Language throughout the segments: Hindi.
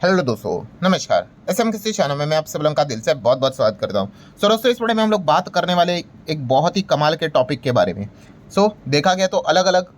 हेलो दोस्तों, नमस्कार। एसएम किसी चैनल में मैं आप सब लोगों का दिल से बहुत बहुत स्वागत करता हूं। दोस्तों, इस वीडियो में हम लोग बात करने वाले एक बहुत ही कमाल के टॉपिक के बारे में। देखा गया तो अलग अलग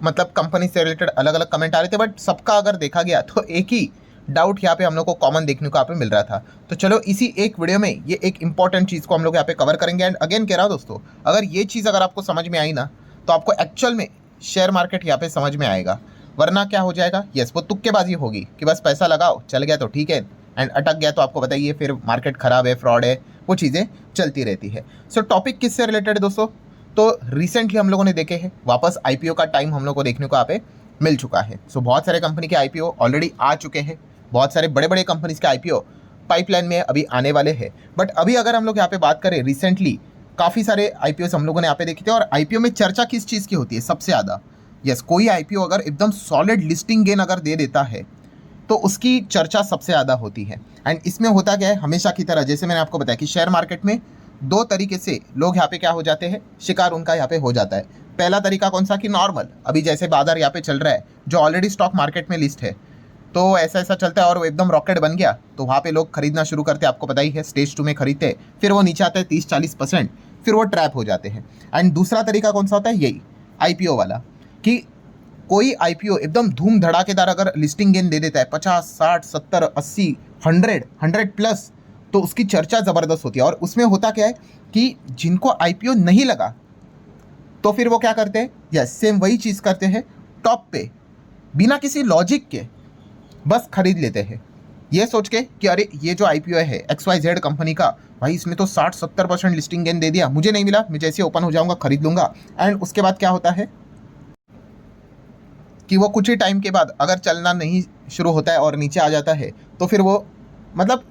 मतलब कंपनी से रिलेटेड अलग अलग कमेंट आ रहे थे, बट सबका अगर देखा गया तो एक ही डाउट यहाँ पे हम लोग को कॉमन देखने को यहाँ पे मिल रहा था। तो चलो इसी एक वीडियो में ये एक इंपॉर्टेंट चीज़ को हम लोग यहाँ पे कवर करेंगे। एंड अगेन कह रहा हूँ दोस्तों, अगर ये चीज़ अगर आपको समझ में आई ना, तो आपको एक्चुअल में शेयर मार्केट यहाँ पे समझ में आएगा। वरना क्या हो जाएगा, यस वो तुक्केबाजी होगी कि बस पैसा लगाओ, चल गया तो ठीक है, एंड अटक गया तो आपको बताइए फिर मार्केट खराब है, फ्रॉड है, वो चीज़ें चलती रहती है। टॉपिक किससे रिलेटेड है दोस्तों? तो रिसेंटली हम लोगों ने देखे हैं वापस आईपीओ का टाइम हम लोग को देखने को यहाँ पे मिल चुका है। बहुत सारे कंपनी के आईपीओ ऑलरेडी आ चुके हैं, बहुत सारे बड़े बड़े कंपनीज के आईपीओ पाइपलाइन में अभी आने वाले हैं। बट अभी अगर हम लोग यहाँ पे बात करें, रिसेंटली काफ़ी सारे आईपीओ हम लोगों ने यहाँ पे देखे थे। और आईपीओ में चर्चा किस चीज़ की होती है सबसे ज़्यादा? यस, कोई आईपीओ अगर एकदम सॉलिड लिस्टिंग गेन अगर दे देता है तो उसकी चर्चा सबसे ज़्यादा होती है। एंड इसमें होता क्या है, हमेशा की तरह जैसे मैंने आपको बताया कि शेयर मार्केट में दो तरीके से लोग यहाँ पे क्या हो जाते हैं, शिकार उनका यहाँ पे हो जाता है। पहला तरीका कौन सा कि नॉर्मल, अभी जैसे बाजार यहाँ पे चल रहा है, जो ऑलरेडी स्टॉक मार्केट में लिस्ट है, तो ऐसा ऐसा चलता है और वो एकदम रॉकेट बन गया तो वहाँ पे लोग खरीदना शुरू करते हैं। आपको पता ही है, स्टेज 2 में खरीदते, फिर वो नीचे आते हैं 30-40%, फिर वो ट्रैप हो जाते हैं। एंड दूसरा तरीका कौन सा होता है, यही आईपीओ वाला, कि कोई आईपीओ एकदम धूम धड़ाकेदार अगर लिस्टिंग गेन दे देता है 50, 60, 70, 80, 100 प्लस, तो उसकी चर्चा ज़बरदस्त होती है। और उसमें होता क्या है कि जिनको आईपीओ नहीं लगा तो फिर वो क्या करते हैं, यस सेम वही चीज़ करते हैं, टॉप पे बिना किसी लॉजिक के बस खरीद लेते हैं, ये सोच के कि अरे ये जो आईपीओ है XYZ कंपनी का, भाई इसने तो 60-70% लिस्टिंग गेन दे दिया, मुझे नहीं मिला, मैं जैसे ओपन हो जाऊंगा खरीद लूंगा। एंड उसके बाद क्या होता है कि वो कुछ ही टाइम के बाद अगर चलना नहीं शुरू होता है और नीचे आ जाता है तो फिर वो मतलब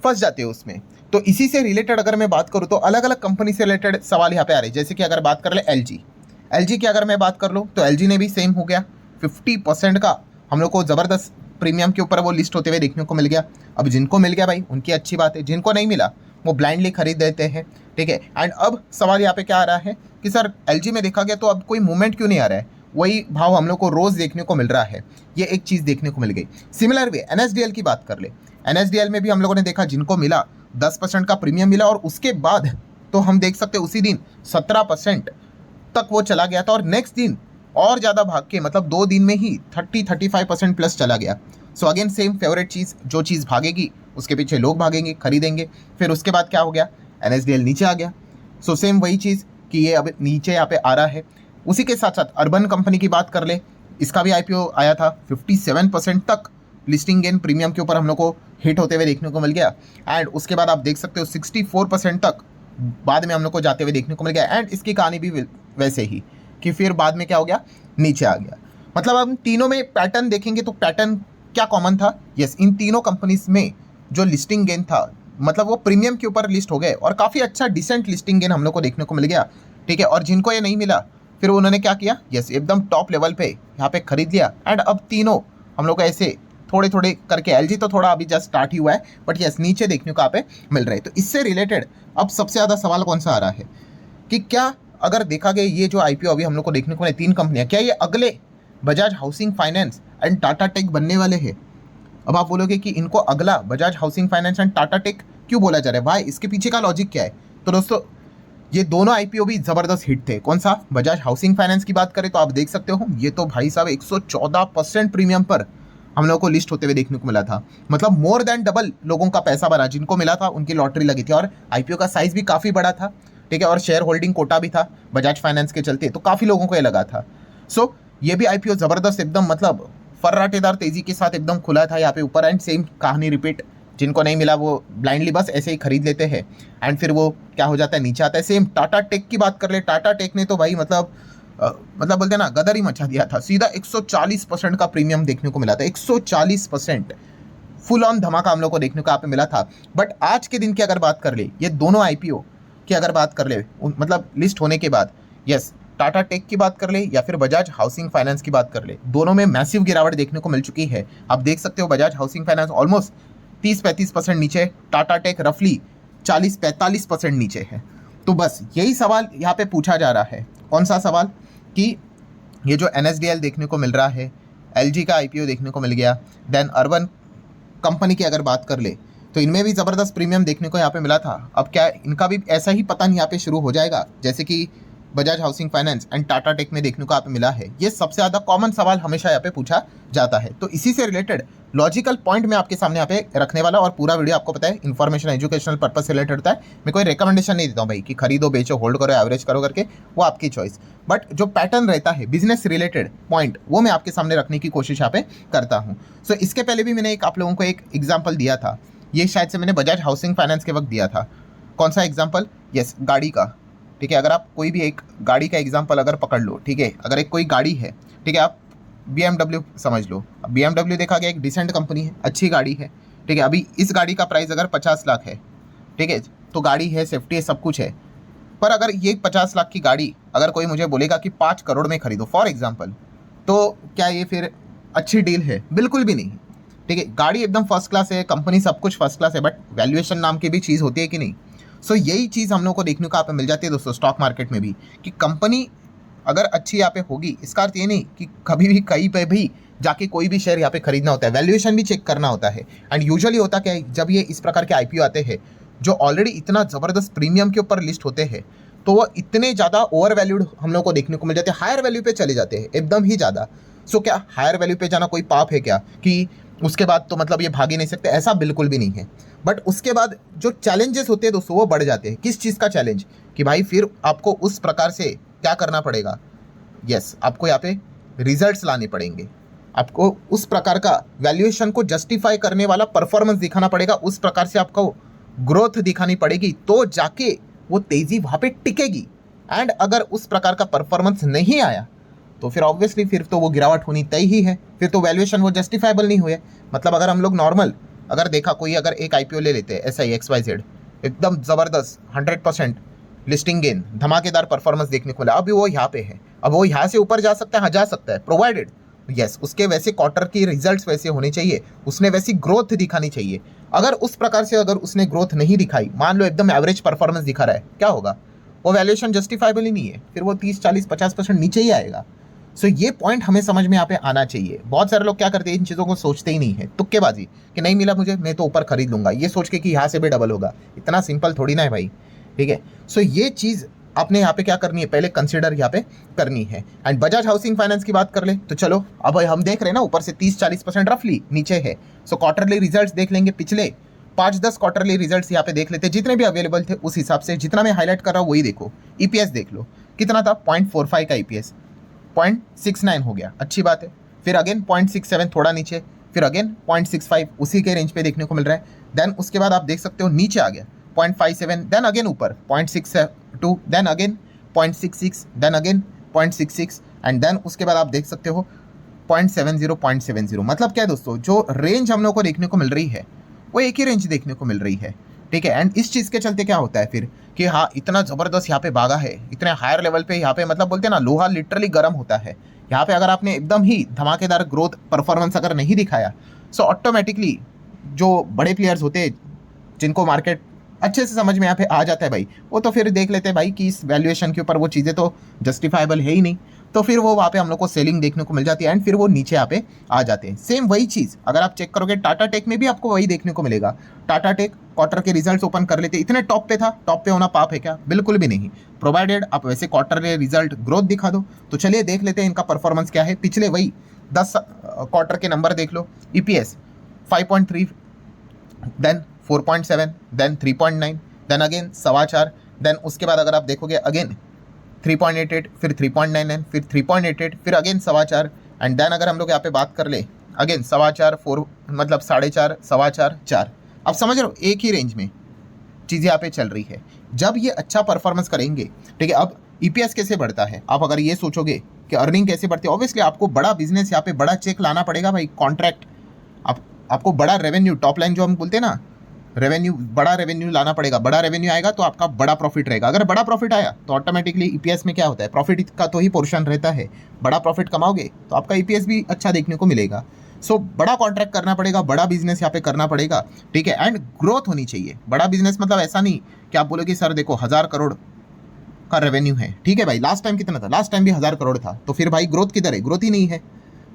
फंस जाते हैं उसमें। तो इसी से रिलेटेड अगर मैं बात करूँ तो अलग अलग कंपनी से रिलेटेड सवाल यहाँ पे आ रहे हैं। जैसे कि अगर बात कर ले एल जी की अगर मैं बात कर लूँ तो एल ने भी सेम हो गया, 50% का हम लोग को ज़बरदस्त प्रीमियम के ऊपर वो लिस्ट होते हुए देखने को मिल गया। अब जिनको मिल गया भाई उनकी अच्छी बात है, जिनको नहीं मिला वो ब्लाइंडली खरीद देते हैं, ठीक है। एंड अब सवाल यहाँ पे क्या आ रहा है कि सर एल में देखा गया तो अब कोई मूवमेंट क्यों नहीं आ रहा है, वही भाव हम लोग को रोज़ देखने को मिल रहा है, ये एक चीज़ देखने को मिल गई। सिमिलर वे एनएसडीएल की बात कर ले, एनएसडीएल में भी हम लोगों ने देखा जिनको मिला 10% का प्रीमियम मिला, और उसके बाद तो हम देख सकते उसी दिन 17% तक वो चला गया था, और नेक्स्ट दिन और ज़्यादा भाग के मतलब 2 दिन में ही 30-35% प्लस चला गया। अगेन सेम फेवरेट चीज़, जो चीज़ भागेगी उसके पीछे लोग भागेंगे, खरीदेंगे। फिर उसके बाद क्या हो गया, एनएसडीएल नीचे आ गया। सेम वही चीज़ कि ये अब नीचे यहाँ पे आ रहा है। उसी के साथ साथ अर्बन कंपनी की बात कर ले, इसका भी आईपीओ आया था, 57% तक लिस्टिंग गेन प्रीमियम के ऊपर हम लोग को हिट होते हुए देखने को मिल गया। एंड उसके बाद आप देख सकते हो 64% तक बाद में हम लोग को जाते हुए देखने को मिल गया। एंड इसकी कहानी भी वैसे ही कि फिर बाद में क्या हो गया, नीचे आ गया। मतलब हम तीनों में पैटर्न देखेंगे तो पैटर्न क्या कॉमन था, यस इन तीनों कंपनीज में जो लिस्टिंग गेन था मतलब वो प्रीमियम के ऊपर लिस्ट हो गए, और काफ़ी अच्छा डिसेंट लिस्टिंग गेन हम लोग को देखने को मिल गया, ठीक है। और जिनको ये नहीं मिला फिर उन्होंने क्या किया, यस एकदम टॉप लेवल पे यहाँ पे खरीद लिया। एंड अब तीनों हम लोग को ऐसे थोड़े थोड़े करके, एलजी तो थोड़ा अभी जस्ट स्टार्ट ही हुआ है, बट यस नीचे देखने को यहाँ पे मिल रहे हैं। तो इससे रिलेटेड अब सबसे ज़्यादा सवाल कौन सा आ रहा है कि क्या अगर देखा गया ये जो आईपीओ अभी हम लोग को देखने को मिले 3 कंपनियां, क्या ये अगले Bajaj housing finance and Tata tech बनने वाले हैं? अब आप बोलोगे कि इनको अगला Bajaj housing finance and Tata tech क्यों बोला जा रहा है, भाई इसके पीछे का लॉजिक क्या है? तो दोस्तों ये दोनों आईपीओ भी ज़बरदस्त हिट थे। कौन सा, बजाज हाउसिंग फाइनेंस की बात करें तो आप देख सकते हो ये तो भाई साहब 114% प्रीमियम पर हम लोगों को लिस्ट होते हुए देखने को मिला था। मतलब मोर देन डबल लोगों का पैसा बना, जिनको मिला था उनकी लॉटरी लगी थी। और आईपीओ का साइज भी काफ़ी बड़ा था, ठीक है, और शेयर होल्डिंग कोटा भी था बजाज फाइनेंस के चलते, तो काफ़ी लोगों को ये लगा था। ये भी आईपीओ ज़बरदस्त एकदम मतलब फर्राटेदार तेज़ी के साथ एकदम खुला था यहाँ पे ऊपर। एंड सेम कहानी रिपीट, जिनको नहीं मिला वो ब्लाइंडली बस ऐसे ही खरीद लेते हैं, एंड फिर वो क्या हो जाता है, नीचे आता है। सेम टाटा टेक की बात कर ले, टाटा टेक ने तो भाई मतलब बोलते हैं ना गदर ही मचा दिया था। सीधा 140% का प्रीमियम देखने को मिला था, 140% फुल ऑन धमाका हम लोग को देखने को यहाँ पे मिला था। बट आज के दिन की अगर बात कर ले, ये दोनों आईपीओ की अगर बात कर ले मतलब लिस्ट होने के बाद, यस टाटा टेक की बात कर ले या फिर बजाज हाउसिंग फाइनेंस की बात कर ले, दोनों में मैसिव गिरावट देखने को मिल चुकी है। आप देख सकते हो बजाज हाउसिंग फाइनेंस ऑलमोस्ट 30-35% नीचे, टाटा टेक रफली 40-45% नीचे है। तो बस यही सवाल यहाँ पे पूछा जा रहा है। कौन सा सवाल कि ये जो एनएसडीएल देखने को मिल रहा है, LG का IPO देखने को मिल गया। देन अर्बन कंपनी की अगर बात कर ले तो इनमें भी ज़बरदस्त प्रीमियम देखने को यहाँ पे मिला था। अब क्या इनका भी ऐसा ही पतन यहाँ पे शुरू हो जाएगा जैसे कि Bajaj housing finance and Tata tech में देखने को यहाँ पे मिला है? ये सबसे ज़्यादा कॉमन सवाल हमेशा यहाँ पे पूछा जाता है। तो इसी से रिलेटेड लॉजिकल पॉइंट मैं आपके सामने यहाँ पे रखने वाला, और पूरा वीडियो आपको पता है इन्फॉर्मेशन एजुकेशनल पर्पस से रिलेटेड होता है। मैं कोई रिकमेंडेशन नहीं देता हूँ भाई कि खरीदो बेचो होल्ड करो एवरेज करो करके, वो आपकी चॉइस। बट जो पैटर्न रहता है बिजनेस रिलेटेड पॉइंट वो मैं आपके सामने रखने की कोशिश यहाँ पे करता हूँ। सो इसके पहले भी मैंने आप लोगों को एक एग्जाम्पल दिया था, ये शायद से मैंने बजाज हाउसिंग फाइनेंस के वक्त दिया था। कौन सा एग्जाम्पल? यस, गाड़ी का। ठीक है, अगर आप कोई भी एक गाड़ी का एग्जाम्पल अगर पकड़ लो, ठीक है, अगर एक कोई गाड़ी है, ठीक है, आप BMW समझ लो। अब BMW देखा गया एक डिसेंट कंपनी है, अच्छी गाड़ी है, ठीक है। अभी इस गाड़ी का प्राइस अगर 50 लाख है, ठीक है, तो गाड़ी है, सेफ्टी है, सब कुछ है। पर अगर ये 50 लाख की गाड़ी अगर कोई मुझे बोलेगा कि 5 करोड़ में खरीदो फॉर एग्जाम्पल, तो क्या ये फिर अच्छी डील है? बिल्कुल भी नहीं। ठीक है, गाड़ी एकदम फर्स्ट क्लास है, कंपनी सब कुछ फर्स्ट क्लास है, बट वैल्यूएशन नाम की भी चीज़ होती है कि नहीं? सो यही चीज़ हम लोग को देखने को यहाँ पे मिल जाती है दोस्तों स्टॉक मार्केट में भी, कि कंपनी अगर अच्छी यहाँ पे होगी, इसका अर्थ ये नहीं कि कभी भी कहीं पे भी जाके कोई भी शेयर यहाँ पे खरीदना होता है, वैल्यूएशन भी चेक करना होता है। एंड यूजुअली होता क्या है, जब ये इस प्रकार के IPO आते हैं जो ऑलरेडी इतना ज़बरदस्त प्रीमियम के ऊपर लिस्ट होते हैं, तो वो इतने ज़्यादा ओवर वैल्यूड हम लोग को देखने को मिल जाते हैं, हायर वैल्यू पे चले जाते हैं एकदम ही ज़्यादा। सो क्या हायर वैल्यू पे जाना कोई पाप है क्या, कि उसके बाद तो मतलब ये भाग ही नहीं सकते? ऐसा बिल्कुल भी नहीं है। बट उसके बाद जो चैलेंजेस होते हैं दोस्तों वो बढ़ जाते हैं। किस चीज़ का चैलेंज? कि भाई फिर आपको उस प्रकार से क्या करना पड़ेगा? यस, आपको यहाँ पे रिजल्ट्स लाने पड़ेंगे, आपको उस प्रकार का वैल्यूएशन को जस्टिफाई करने वाला परफॉर्मेंस दिखाना पड़ेगा, उस प्रकार से आपको ग्रोथ दिखानी पड़ेगी, तो जाके वो तेज़ी वहाँ पे टिकेगी। एंड अगर उस प्रकार का परफॉर्मेंस नहीं आया तो फिर ऑब्वियसली फिर तो वो गिरावट होनी तय ही है, फिर तो वैल्यूएशन वो जस्टिफाइबल नहीं हुए। मतलब अगर हम लोग नॉर्मल अगर देखा कोई अगर एक IPO ले लेते हैं SI XYZ, एकदम ज़बरदस्त 100% लिस्टिंग गेन, धमाकेदार परफॉर्मेंस देखने को मिला, अभी वो यहाँ पे है, अब वो यहाँ से ऊपर जा सकता है? हाँ जा सकता है, प्रोवाइडेड यस उसके वैसे क्वार्टर की रिजल्ट्स वैसे होने चाहिए, उसने वैसी ग्रोथ दिखानी चाहिए। अगर उस प्रकार से अगर उसने ग्रोथ नहीं दिखाई, मान लो एकदम एवरेज परफॉर्मेंस दिखा रहा है, क्या होगा? वो वैल्यूएशन जस्टिफाइबल ही नहीं है, फिर वो 30 40 50% नीचे ही आएगा। सो ये पॉइंट हमें समझ में यहाँ पे आना चाहिए। बहुत सारे लोग क्या करते हैं, इन चीज़ों को सोचते ही नहीं है, तुक्केबाजी कि नहीं मिला मुझे मैं तो ऊपर खरीद लूंगा, ये सोच के कि यहाँ से भी डबल होगा। इतना सिंपल थोड़ी ना है भाई, ठीक है। सो ये चीज़ आपने यहाँ पे क्या करनी है, पहले कंसिडर यहाँ पे करनी है। एंड बजाज हाउसिंग फाइनेंस की बात कर ले तो चलो, अब हम देख रहे हैं ना ऊपर से 30-40% रफली नीचे है। सो क्वार्टरली रिजल्ट्स देख लेंगे, पिछले 5-10 क्वार्टरली रिजल्ट्स यहाँ पे देख लेते, जितने भी अवेलेबल थे उस हिसाब से, जितना मैं हाईलाइट कर रहा हूँ वही देखो। EPS देख लो कितना था, 0.45 का EPS, 0.69 हो गया, अच्छी बात है। फिर अगेन 0.67 थोड़ा नीचे, फिर अगेन 0.65 उसी के रेंज पे देखने को मिल रहा है। देन उसके बाद आप देख सकते हो नीचे आ गया 0.57, देन अगेन ऊपर 0.62, then again 0.66, then again 0.66 and then उसके बाद आप देख सकते हो 0.70। मतलब क्या है दोस्तों, जो रेंज हम लोग को देखने को मिल रही है वो एक ही रेंज देखने को मिल रही है, ठीक है। एंड इस चीज़ के चलते क्या होता है फिर कि हाँ इतना ज़बरदस्त यहाँ पे भागा है, इतने हायर लेवल पे यहाँ पे, मतलब बोलते हैं ना लोहा लिटरली गर्म होता है। यहाँ पे अगर आपने एकदम ही धमाकेदार ग्रोथ परफॉर्मेंस अगर नहीं दिखाया, सो ऑटोमेटिकली जो बड़े प्लेयर्स होते हैं जिनको मार्केट अच्छे से समझ में यहाँ पे आ जाता है भाई, वो तो फिर देख लेते हैं भाई कि इस वैल्यूएशन के ऊपर वो चीज़ें तो जस्टिफाइबल है ही नहीं, तो फिर वो वहाँ पे हम लोग को सेलिंग देखने को मिल जाती है एंड फिर वो नीचे यहाँ पे आ जाते हैं। सेम वही चीज़ अगर आप चेक करोगे टाटा टेक में भी आपको वही देखने को मिलेगा। टाटा टेक क्वार्टर के रिजल्ट्स ओपन कर लेते, इतने टॉप पे था, टॉप पे होना पाप है क्या? बिल्कुल भी नहीं, प्रोवाइडेड आप वैसे क्वार्टर के रिजल्ट ग्रोथ दिखा दो। तो चलिए देख लेते हैं इनका परफॉर्मेंस क्या है, पिछले वही 10 क्वार्टर के नंबर देख लो। EPS 5.3, then 4.7, then 3.9, then again 4.25, then उसके बाद अगर आप देखोगे अगेन 3.88, फिर 3.99, फिर 3.88, फिर अगेन 4.25 एंड देन अगर हम लोग यहाँ पे बात कर ले अगेन 4.25, 4 मतलब 4.5, 4.25, 4। अब समझ रहे हो एक ही रेंज में चीज़ यहाँ पे चल रही है। जब ये अच्छा परफॉर्मेंस करेंगे, ठीक है, अब EPS कैसे बढ़ता है, आप अगर ये सोचोगे कि अर्निंग कैसे बढ़ती है, ऑब्वियसली आपको बड़ा बिजनेस यहाँ पे बड़ा चेक लाना पड़ेगा भाई, कॉन्ट्रैक्ट, आपको बड़ा रेवेन्यू, टॉप लाइन जो हम बोलते हैं ना रेवेन्यू, बड़ा रेवेन्यू लाना पड़ेगा। बड़ा रेवेन्यू आएगा तो आपका बड़ा प्रॉफिट रहेगा। अगर बड़ा प्रॉफिट आया तो ऑटोमेटिकली EPS में क्या होता है, प्रॉफिट का तो ही पोर्शन रहता है। बड़ा प्रॉफिट कमाओगे तो आपका EPS भी अच्छा देखने को मिलेगा। सो बड़ा कॉन्ट्रैक्ट करना पड़ेगा, बड़ा बिजनेस यहाँ पे करना पड़ेगा, ठीक है। एंड ग्रोथ होनी चाहिए। बड़ा बिजनेस मतलब ऐसा नहीं कि आप बोलोगे सर देखो 1000 करोड़ का रेवेन्यू है, ठीक है भाई, लास्ट टाइम कितना था, लास्ट टाइम भी 1000 करोड़ था, तो फिर भाई ग्रोथ किधर है, ग्रोथ ही नहीं है।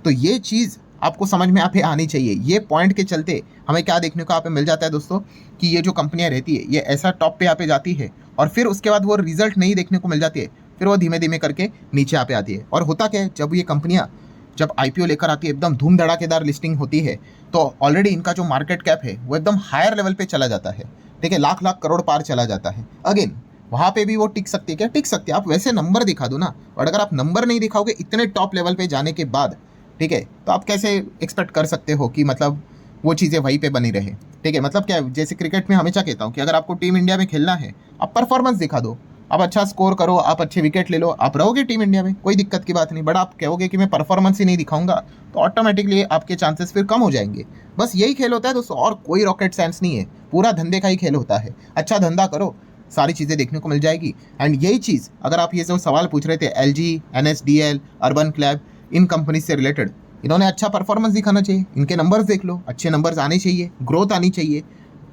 तो ये चीज़ आपको समझ में यहाँ पे आनी चाहिए। ये पॉइंट के चलते हमें क्या देखने को यहाँ पे मिल जाता है दोस्तों, कि ये जो कंपनियाँ रहती है ये ऐसा टॉप पे यहाँ पे जाती है और फिर उसके बाद वो रिजल्ट नहीं देखने को मिल जाती है, फिर वो धीमे धीमे करके नीचे यहाँ पे आती है। और होता क्या है, जब ये कंपनियाँ जब IPO लेकर आती है, एकदम धूम धड़ाकेदार लिस्टिंग होती है, तो ऑलरेडी इनका जो मार्केट कैप है वो एकदम हायर लेवल पे चला जाता है, ठीक है, लाख लाख करोड़ पार चला जाता है। अगेन वहाँ पे भी वो टिक सकती है क्या? टिक सकती है। आप वैसे नंबर दिखा दो ना, और अगर आप नंबर नहीं दिखाओगे इतने टॉप लेवल पे जाने के बाद, ठीक है, तो आप कैसे एक्सपेक्ट कर सकते हो कि मतलब वो चीज़ें वहीं पे बनी रहे, ठीक है। मतलब क्या है, जैसे क्रिकेट में हमेशा कहता हूँ कि अगर आपको टीम इंडिया में खेलना है, आप परफॉर्मेंस दिखा दो, आप अच्छा स्कोर करो, आप अच्छे विकेट ले लो, आप रहोगे टीम इंडिया में, कोई दिक्कत की बात नहीं। बट आप कहोगे कि मैं परफॉर्मेंस ही नहीं दिखाऊंगा, तो ऑटोमेटिकली आपके चांसेस फिर कम हो जाएंगे। बस यही खेल होता है दोस्तों, और कोई रॉकेट साइंस नहीं है, पूरा धंधे का ही खेल होता है। अच्छा धंधा करो, सारी चीज़ें देखने को मिल जाएगी। एंड यही चीज़ अगर आप ये जो सवाल पूछ रहे थे LG, NSDL, अर्बन क्लैब, इन कंपनी से रिलेटेड, इन्होंने अच्छा परफॉर्मेंस दिखाना चाहिए, इनके नंबर्स देख लो, अच्छे नंबर्स आने चाहिए, ग्रोथ आनी चाहिए,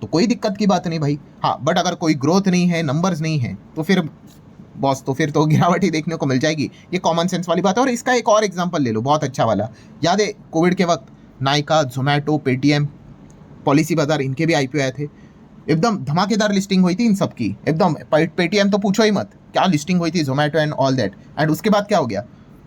तो कोई दिक्कत की बात नहीं भाई। हाँ, बट अगर कोई ग्रोथ नहीं है, नंबर्स नहीं है, तो फिर बॉस तो फिर तो गिरावट ही देखने को मिल जाएगी। ये कॉमन सेंस वाली बात है। और इसका एक और एग्जांपल ले लो, बहुत अच्छा वाला। याद है कोविड के वक्त नायका, जोमैटो, पेटीएम, पॉलिसी बाजार, इनके भी IPO आए थे, एकदम धमाकेदार लिस्टिंग हुई थी इन सब की, एकदम। पेटीएम तो पूछो ही मत, क्या लिस्टिंग हुई थी, Zomato and all that. And उसके बाद क्या हो गया,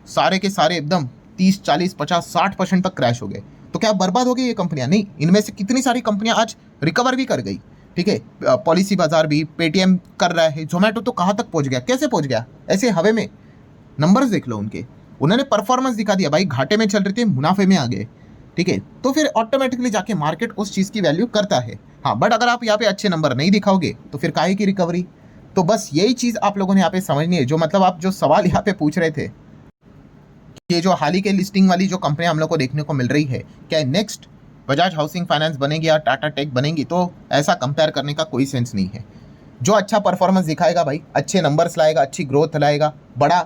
सारे के सारे एकदम 30, 40, 50, 60% तक क्रैश हो गए। तो क्या बर्बाद हो गई ये कंपनियां? नहीं, इनमें से कितनी सारी कंपनियां आज रिकवर भी कर गई, ठीक है। पॉलिसी बाजार भी, पेटीएम कर रहा है, जोमैटो तो कहाँ तक पहुंच गया, कैसे पहुंच गया, ऐसे हवे में। नंबर्स देख लो उनके, उन्होंने परफॉर्मेंस दिखा दिया भाई, घाटे में चल रहे थे, मुनाफे में आ गए, ठीक है। तो फिर ऑटोमेटिकली जाके मार्केट उस चीज़ की वैल्यू करता है। हाँ, बट अगर आप यहाँ पे अच्छे नंबर नहीं दिखाओगे तो फिर काहे की रिकवरी। तो बस यही चीज़ आप लोगों ने यहाँ पे समझनी है। जो मतलब आप जो सवाल यहाँ पे पूछ रहे थे, ये जो हाल ही के लिस्टिंग वाली जो कंपनियां हम लोग को देखने को मिल रही है, क्या नेक्स्ट बजाज हाउसिंग फाइनेंस बनेगी या टाटा टेक बनेगी, तो ऐसा कंपेयर करने का कोई सेंस नहीं है। जो अच्छा परफॉर्मेंस दिखाएगा भाई, अच्छे नंबर्स लाएगा, अच्छी ग्रोथ लाएगा, बड़ा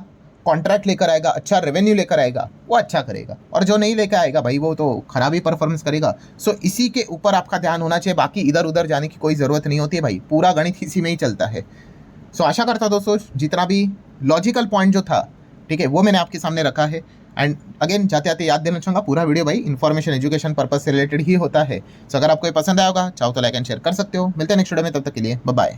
कॉन्ट्रैक्ट लेकर आएगा, अच्छा रेवेन्यू लेकर आएगा, वो अच्छा करेगा। और जो नहीं लेकर आएगा भाई, वो तो खराब ही परफॉर्मेंस करेगा। सो इसी के ऊपर आपका ध्यान होना चाहिए, बाकी इधर उधर जाने की कोई ज़रूरत नहीं होती है भाई, पूरा गणित इसी में ही चलता है। सो आशा करता दोस्तों जितना भी लॉजिकल पॉइंट जो था, ठीक है, वो मैंने आपके सामने रखा है। एंड अगेन जाते आते याद देना चाहूँगा, पूरा वीडियो भाई इन्फॉर्मेशन एजुकेशन पर्पस से रिलेटेड ही होता है। सो अगर आपको ये पसंद आया होगा, चाहो तो लाइक एंड शेयर कर सकते हो। मिलते हैं नेक्स्ट वीडियो में, तब तक के लिए बाय बाय।